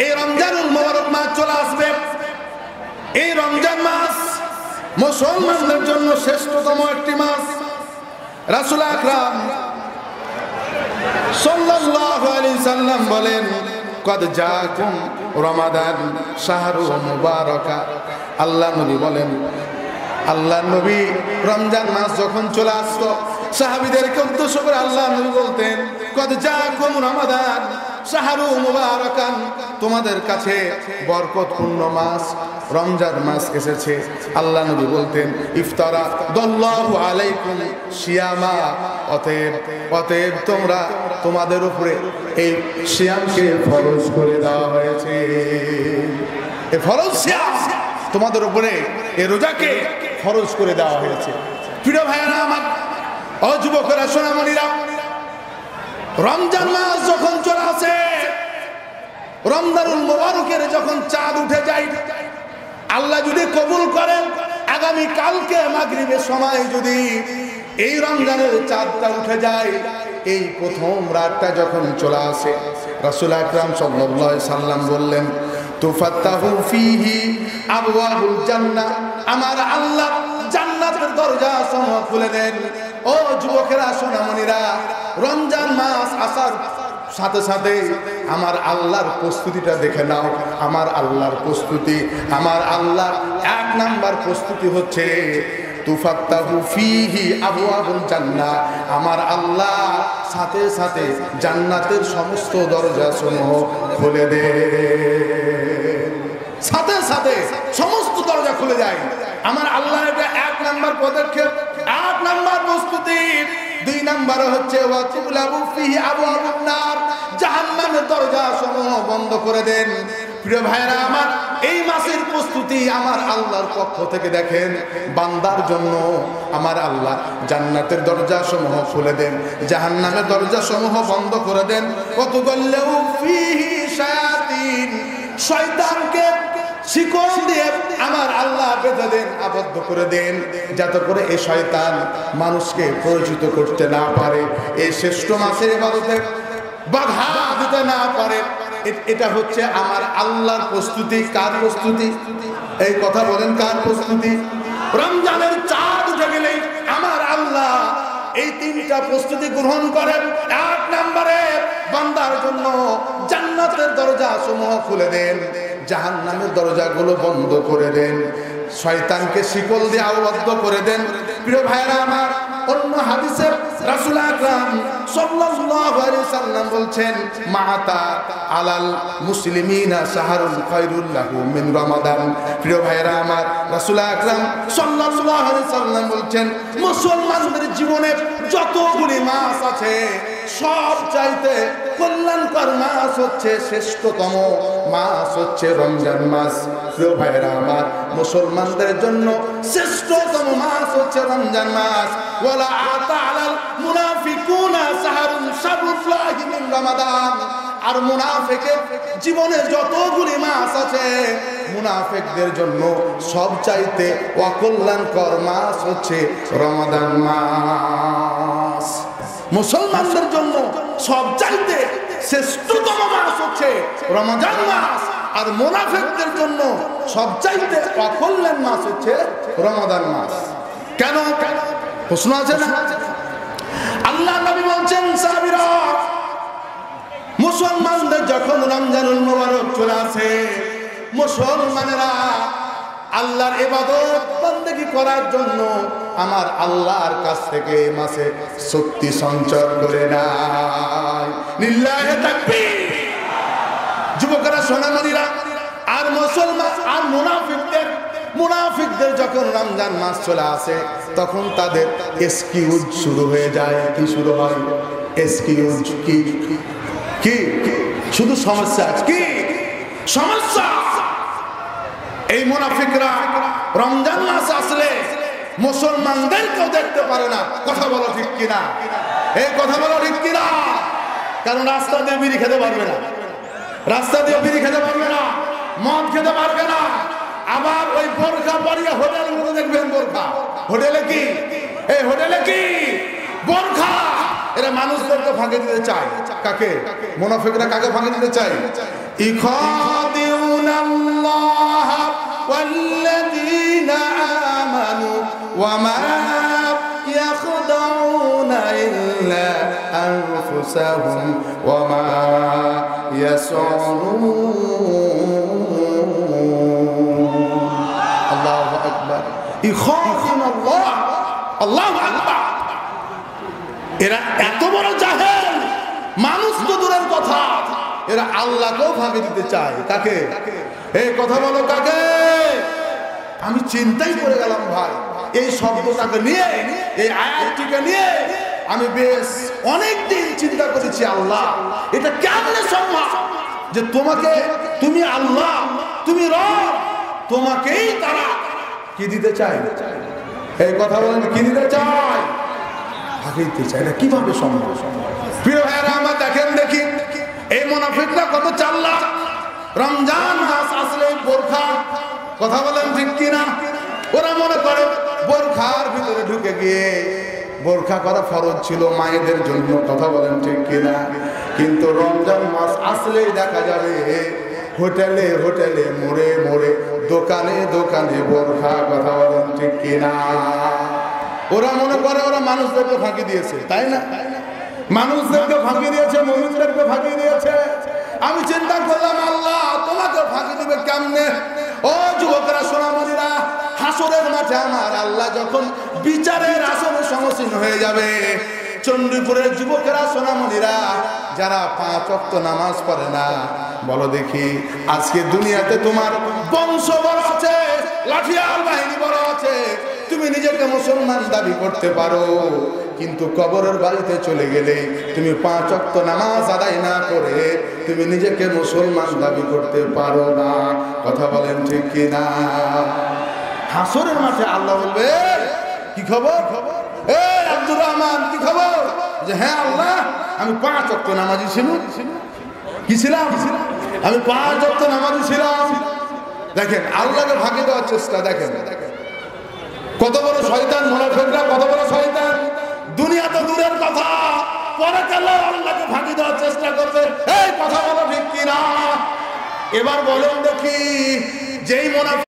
এই রমজানুল মুবারক মাস চলে আসবে। এই রমজান মাস মুসলমানদের জন্য শ্রেষ্ঠতম একটি মাস। রাসূল আকরাম সাল্লাল্লাহু আলাইহি সাল্লাম বলেন, কদ জাকুম রমাদান শাহরু মুবারাকা। আল্লাহ নবী বলেন, আল্লাহ নবী রমজান মাস যখন চলে আসতো সাহাবীদেরকে উদ্দেশ্য করে আল্লাহ নবী বলতেন, কদ জাকুম রমাদান শাহরু মুবারাকান, তোমাদের কাছে বরকতপূর্ণ মাস রমজান মাস এসেছে। আল্লাহ নবী বলতেন, ইফতারা দাল্লাহু আলাইকুম সিয়ামা, অতএব তোমরা তোমাদের উপরে এই সিয়ামকে ফরজ করে দেওয়া হয়েছে। এই ফরজ সিয়াম তোমাদের উপরে এই রোজাকে ফরজ করে দেওয়া হয়েছে। প্রিয় ভাইয়েরা আমার, ও যুবকেরা, সোনামণিরা, রমজান মাস যখন চলে আসে, রমজানুল মুবারকের যখন চাঁদ উঠে যায়, আল্লাহ যদি কবুল করেন আগামী কালকে মাগরিবের সময় যদি এই রমজানের চাঁদটা উঠে যায়, এই প্রথম রাতটা যখন চলে আসে, রাসূল আকরাম সাল্লাল্লাহু আলাইহি সাল্লাম বললেন, তুফাত্তাহু ফীহি আবওয়াবুল জান্নাহ, আমার আল্লাহ জান্নাতের দরজা সমূহ খুলে দেন। ও যুবকেরা, সোনামণিরা, রমজান মাস আসার সাথে সাথে আমার আল্লাহর প্রস্তুতিটা দেখে নাও। আমার আল্লাহর প্রস্তুতি, আমার আল্লাহ এক নাম্বার প্রস্তুতি হচ্ছে তুফাত্তাহু ফীহি আবওয়াবুল জান্নাহ, আমার আল্লাহ সাথে সাথে জান্নাতের সমস্ত দরজা সমূহ খুলে দেন। সাথে সাথে সমস্ত দরজা খুলে যায়। আমার আল্লাহ এটা এক নাম্বার পদক্ষেপ, এক নাম্বার প্রস্তুতি। দুই নাম্বার হচ্ছে ওয়াতুলাবু ফীহি আবওয়াবুন নার, জাহান্নামের দরজা সমূহ বন্ধ করে দেন। প্রিয় ভাইরা আমার, এই মাসের প্রস্তুতি আমার আল্লাহর পক্ষ থেকে দেখেন বান্দার জন্য আমার আল্লাহ জান্নাতের দরজা সমূহ খুলে দেন, জাহান্নামের দরজা সমূহ বন্ধ করে দেন। ওয়াতুগাল্লাউ ফীহি শায়াতিন, শয়তানকে শিকল দিয়ে আমার আল্লাহ বেঁধে দেন, আবদ্ধ করে দেন, যাতে করে এই শয়তান মানুষকে পরিচিত করতে না পারে, এই শ্রেষ্ঠ মাসের ইবাদতে বাধা দিতে না পারে। এটা হচ্ছে আমার আল্লাহর প্রস্তুতি। কার প্রস্তুতি? এই কথা বলেন, কার প্রস্তুতি? রমজানের চাঁদ উঠে গেলেই আমার আল্লাহ এই তিনটা প্রস্তুতি গ্রহণ করেন। এক নম্বরে বান্দার জন্য জান্নাতের দরজা সমূহ খুলে দেন, জাহান্নামের দরজাগুলো বন্ধ করে দেন, শয়তানকে শিকল দিয়ে আবদ্ধ করে দেন। প্রিয় ভাইরা আমার, অন্য হাদিসে রাসূল আকরাম সাল্লাল্লাহু আলাইহি সাল্লাম বলছেন, মাতা আলাল মুসলিমিনা শাহরুল খায়রুল লাহু মিন রমাদান। প্রিয় ভাইরা আমার, রাসূল আকরাম সাল্লাল্লাহু আলাইহি সাল্লাম বলছেন, মুসলমানদের জীবনে যতগুলি মাস আছে সব চাইতে কল্যাণকর মাস হচ্ছে, শ্রেষ্ঠতম মাস হচ্ছে রমজান মাস। প্রিয় ভাইরা আমার, মুসলমানদের জন্য শ্রেষ্ঠতম মাস হচ্ছে রমজান মাস। ওয়ালা আতা আলাল মুনাফিকুনা শাহরুন শাহরুল্লাহি মিন রমাদান। আর মুনাফিকের জীবনে যতগুলি মাস আছে, মুনাফিকদের জন্য সব চাইতে অকল্যাণকর মাস হচ্ছে রমাদান মাস। মুসলমানদের জন্য সব চাইতে শ্রেষ্ঠতম মাস হচ্ছে রমজান মাস, আর মুনাফিকদের জন্য সব চাইতে অকল্যাণ মাস হচ্ছে রমাদান মাস। কেন? প্রশ্ন আছে না? আল্লাহ নবী বলছেন, সাহাবীরা, মুসলমানদের যখন রমজানুল মুবারক চলে আসে, মুসলমানেরা আল্লাহর ইবাদত বন্দেগী করার জন্য আমার আল্লাহর কাছ থেকে মাসে শক্তি সঞ্চয় করে নেয়। লিল্লাহি তাকবীর। যুবকেরা, সোনামণিরা, আর মুসলমান আর মুনাফিকদের যখন রমজান মাস চলে আসে, তখন তাদের এক্সকিউজ শুরু হয়ে যায়। কি শুরু হয়? এক্সকিউজ। কি কি? শুধু সমস্যা। কি সমস্যা? এই মুনাফিকরা রমজান মাস আসলে মুসলমানদেরকেও দেখতে পারে না। কথা বলো ঠিক কিনা? এই কথা বলো ঠিক কিনা? কারণ রাস্তা দিয়ে বিড়ি খেতে পারবে না, রাস্তা দিয়ে বিড়ি খেতে পারবে না, মদ খেতে পারবে না। আবার ওই বোরখা পরিয়ে হোটেল গুলো দেখবেন, বোরখা হোটেলে কি, এই হোটেলে কি বোরখা এরা মানুষদেরকে ফাঁকি দিতে চায়। কাকে? মুনাফিকরা কাকে ফাঁকি দিতে চায়? ইখাদিউনাল্লাহ ওয়াল্লাযীনা আমানু ওয়া মা ইয়াখদাউনা ইল্লা আনফুসাহুম ওয়া মা ইয়াশউরুন। আল্লাহু আকবার। ইখাদিউনাল্লাহ, আল্লাহু আকবার। এরা এত বড় জাহেল, মানুষ তো দূরের কথা, এরা আল্লাহকেও ফাঁকি দিতে চায়। কাকে? এই কথা বলো কাকে? আমি চিন্তাই করে গেলাম ভাই, এই শব্দটাকে নিয়ে, এই আয়াতটিকে নিয়ে আমি বেশ অনেক দিন চিন্তা করেছি। আল্লাহ, এটা কেমনে সম্ভব যে তোমাকে, তুমি আল্লাহ, তুমি রব, তোমাকেই তারা কি দিতে চায়? এই কথা বলেন, কি দিতে চায়? ফাঁকি দিতে চায়। এটা কিভাবে সম্ভব? প্রিয় ভাইয়েরা আমার, দেখেন দেখি এই মুনাফিকরা কত চালাক। রমজান মাস আসলে বোরখা, কথা বলেন ঠিক কিনা? ওরা মনে করে বোরখার ভিতরে ঢুকে গিয়ে, বোরখা করা ফরজ ছিল মায়েদের জন্য, কথা বলেন ঠিক কিনা? কিন্তু রমজান মাস আসলেই দেখা যাবে হোটেলে হোটেলে, মোড়ে মোড়ে, দোকানে দোকানে বোরখা, কথা বলেন ঠিক কিনা? ওরা মনে করে ওরা মানুষদেরকে ফাঁকি দিয়েছে, তাই না? মানুষদেরকে ফাঁকি দিয়েছে, মুমিনদেরকে ফাঁকি দিয়েছে। আমি চিন্তা করলাম, আল্লাহ তোমাকে ফাঁকি দিবে কেমনে? ও যুবকরা, সোনামণিরা, হাসরের মাঠে আমার আল্লাহ যখন বিচারের আসনে সমসীন হয়ে যাবে, চণ্ডীপুরের যুবকেরা, সোনামণিরা, যারা 5 ওয়াক্ত নামাজ পড়ে না, বলো দেখি, আজকে দুনিয়াতে তোমার বংশ বড় আছে, লাঠিয়াল বাহিনী বড় আছে, তুমি নিজেকে মুসলমান দাবি করতে পারো, কিন্তু কবরের বাড়িতে চলে গেলে তুমি 5 ওয়াক্ত নামাজ আদায় না করে তুমি নিজেকে মুসলমান দাবি করতে পারো না, কথা বলেন ঠিক কিনা? হাসরের মাঠে আল্লাহ বলবে, কি খবর? এই আব্দুর রহমান, কি খবর? যে হ্যাঁ আল্লাহ, আমি 5 ওয়াক্ত নামাজি ছিলাম। কি ছিলাম? আমি 5 ওয়াক্ত নামাজি ছিলাম। দেখেন আল্লাহকে ফাঁকি দেওয়ার চেষ্টা, দেখেন কত বড় শয়তান মুনাফিকরা, কত বড় শয়তান। দুনিয়া তো দূরের কথা, পরে কাল আল্লাহকে ফাঁকি দেওয়ার চেষ্টা করবে। এই কথা বলো ঠিক কিনা? এবার বলেন দেখি, যেই মুনাফিক